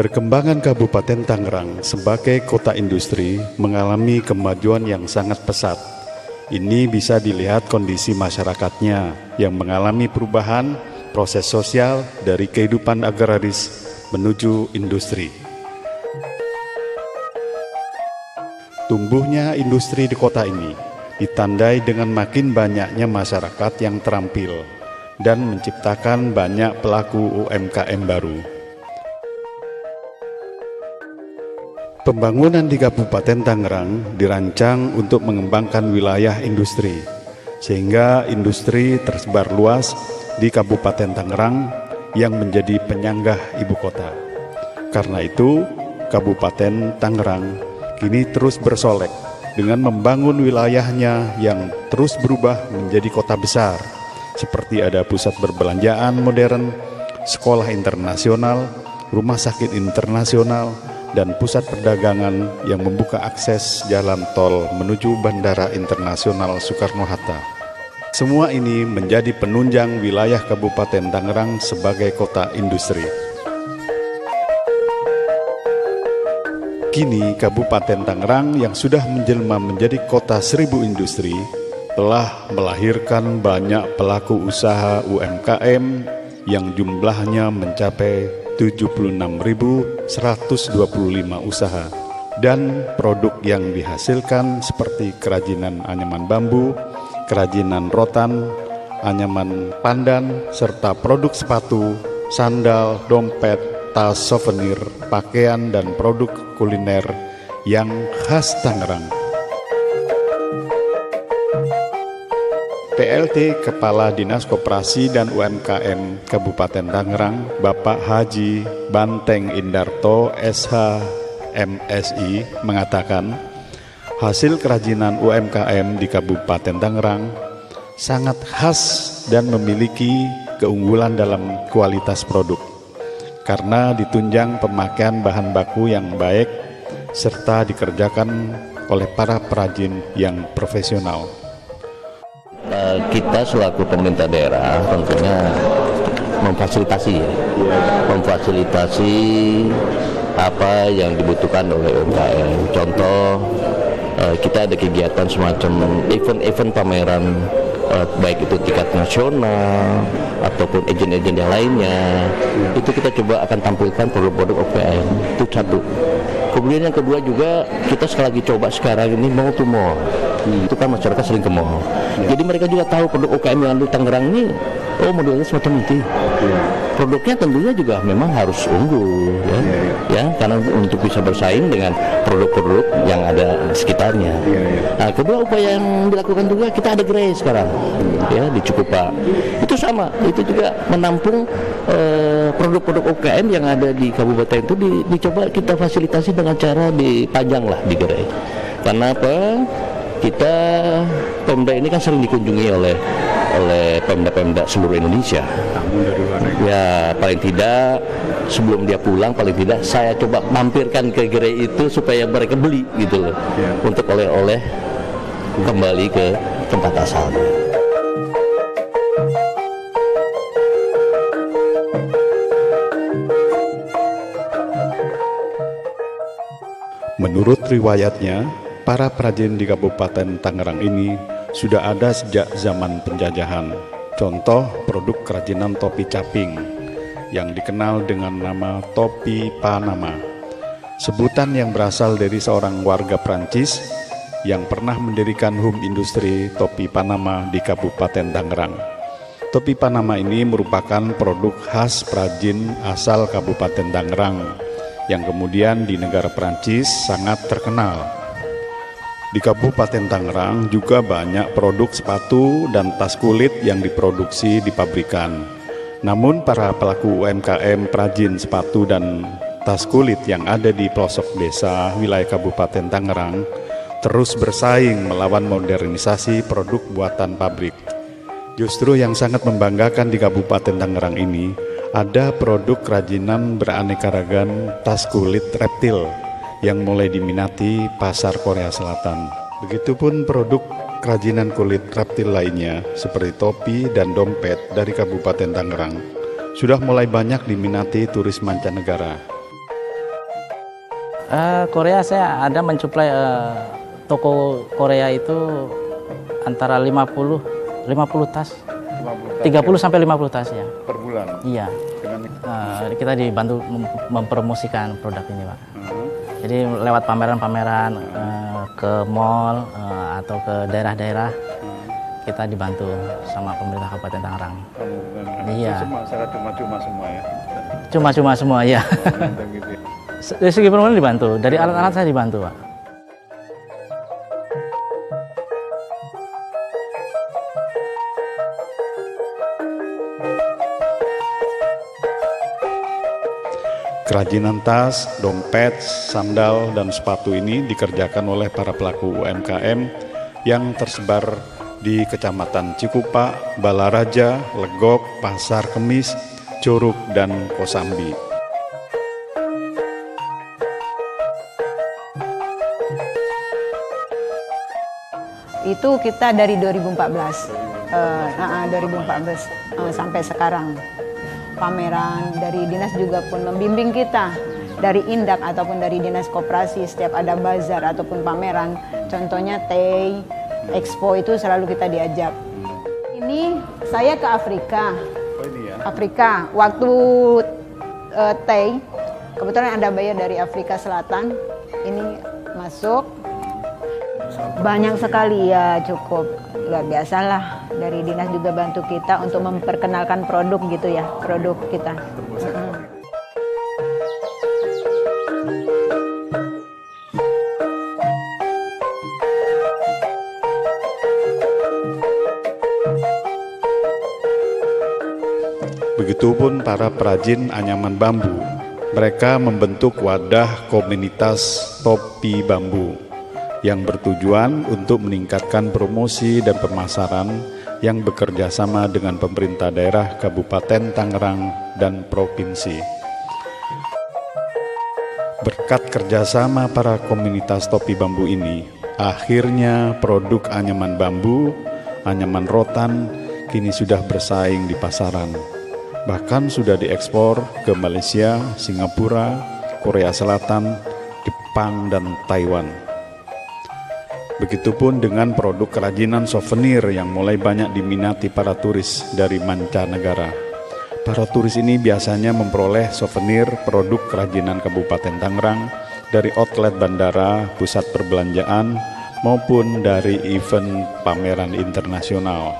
Perkembangan Kabupaten Tangerang sebagai kota industri mengalami kemajuan yang sangat pesat. Ini bisa dilihat kondisi masyarakatnya yang mengalami perubahan proses sosial dari kehidupan agraris menuju industri. Tumbuhnya industri di kota ini ditandai dengan makin banyaknya masyarakat yang terampil dan menciptakan banyak pelaku UMKM baru. Pembangunan di Kabupaten Tangerang dirancang untuk mengembangkan wilayah industri, sehingga industri tersebar luas di Kabupaten Tangerang yang menjadi penyanggah ibu kota. Karena itu, Kabupaten Tangerang kini terus bersolek dengan membangun wilayahnya yang terus berubah menjadi kota besar, seperti ada pusat perbelanjaan modern, sekolah internasional, rumah sakit internasional, dan pusat perdagangan yang membuka akses jalan tol menuju Bandara Internasional Soekarno-Hatta. Semua ini menjadi penunjang wilayah Kabupaten Tangerang sebagai kota industri. Kini Kabupaten Tangerang yang sudah menjelma menjadi kota 1000 industri telah melahirkan banyak pelaku usaha UMKM yang jumlahnya mencapai 76.125 usaha, dan produk yang dihasilkan seperti kerajinan anyaman bambu, kerajinan rotan, anyaman pandan, serta produk sepatu, sandal, dompet, tas souvenir, pakaian, dan produk kuliner yang khas Tangerang. PLT Kepala Dinas Koperasi dan UMKM Kabupaten Tangerang, Bapak Haji Banteng Indarto SH MSI mengatakan, hasil kerajinan UMKM di Kabupaten Tangerang sangat khas dan memiliki keunggulan dalam kualitas produk karena ditunjang pemakaian bahan baku yang baik serta dikerjakan oleh para perajin yang profesional. Kita selaku pemerintah daerah tentunya memfasilitasi apa yang dibutuhkan oleh UMKM. Contoh, kita ada kegiatan semacam event-event pameran, baik itu tingkat nasional ataupun agen-agen yang lainnya. Itu kita coba akan tampilkan produk-produk UMKM. Itu satu. Kemudian yang kedua juga kita sekali lagi coba sekarang ini mall to mall. Itu kan masyarakat sering ke mall. Jadi mereka juga tahu produk UMKM yang ada di Tangerang ini, oh modelnya semacam itu. Produknya tentunya juga memang harus unggul, ya, karena untuk bisa bersaing dengan produk-produk yang ada di sekitarnya. Nah, kedua upaya yang dilakukan juga kita ada gerai sekarang, ya di Cikupa. Itu sama, itu juga menampung produk-produk UMKM yang ada di kabupaten itu dicoba kita fasilitasi dengan cara dipajang lah di gerai. Karena apa? Kita Pemda ini kan sering dikunjungi oleh Pemda-Pemda seluruh Indonesia. Ya paling tidak sebelum dia pulang, paling tidak saya coba mampirkan ke gerai itu supaya mereka beli gitu loh, untuk oleh-oleh kembali ke tempat asalnya. Menurut riwayatnya, para perajin di Kabupaten Tangerang ini sudah ada sejak zaman penjajahan. Contoh produk kerajinan topi caping yang dikenal dengan nama topi Panama. Sebutan yang berasal dari seorang warga Prancis yang pernah mendirikan home industri topi Panama di Kabupaten Tangerang. Topi Panama ini merupakan produk khas perajin asal Kabupaten Tangerang yang kemudian di negara Prancis sangat terkenal. Di Kabupaten Tangerang juga banyak produk sepatu dan tas kulit yang diproduksi di pabrikan. Namun para pelaku UMKM perajin sepatu dan tas kulit yang ada di pelosok desa wilayah Kabupaten Tangerang terus bersaing melawan modernisasi produk buatan pabrik. Justru yang sangat membanggakan di Kabupaten Tangerang ini, ada produk kerajinan beraneka ragam tas kulit reptil yang mulai diminati pasar Korea Selatan. Begitupun produk kerajinan kulit reptil lainnya seperti topi dan dompet dari Kabupaten Tangerang sudah mulai banyak diminati turis mancanegara. Korea saya ada mensuplai toko Korea itu antara 50 tas, 30 sampai 50 tas ya. Per bulan. Iya. Kita dibantu mempromosikan produk ini, Pak. Jadi lewat pameran-pameran ke mall atau ke daerah-daerah kita dibantu sama pemerintah Kabupaten Tangerang. Iya. Secara cuma-cuma semua ya. Cuma-cuma semua ya. Dari segi permohonan dibantu, dari alat-alat saya dibantu, Pak. Kerajinan tas, dompet, sandal, dan sepatu ini dikerjakan oleh para pelaku UMKM yang tersebar di Kecamatan Cikupa, Balaraja, Legok, Pasar Kemis, Curug, dan Kosambi. Itu kita dari 2014 sampai sekarang. Pameran dari dinas juga pun membimbing kita dari Indak ataupun dari dinas koperasi setiap ada bazar ataupun pameran. Contohnya TEI, Expo itu selalu kita diajak. Ini saya ke Afrika. Oh ini ya? Afrika, waktu TEI, kebetulan ada buyer dari Afrika Selatan. Ini masuk, banyak sekali ya, cukup luar biasa lah. Dari dinas juga bantu kita untuk memperkenalkan produk gitu ya, produk kita. Begitupun para perajin anyaman bambu. Mereka membentuk wadah komunitas topi bambu yang bertujuan untuk meningkatkan promosi dan pemasaran yang bekerja sama dengan pemerintah daerah Kabupaten Tangerang dan Provinsi. Berkat kerjasama para komunitas topi bambu ini, akhirnya produk anyaman bambu, anyaman rotan kini sudah bersaing di pasaran. Bahkan sudah diekspor ke Malaysia, Singapura, Korea Selatan, Jepang, dan Taiwan. Begitupun dengan produk kerajinan souvenir yang mulai banyak diminati para turis dari mancanegara. Para turis ini biasanya memperoleh souvenir produk kerajinan Kabupaten Tangerang dari outlet bandara, pusat perbelanjaan, maupun dari event pameran internasional.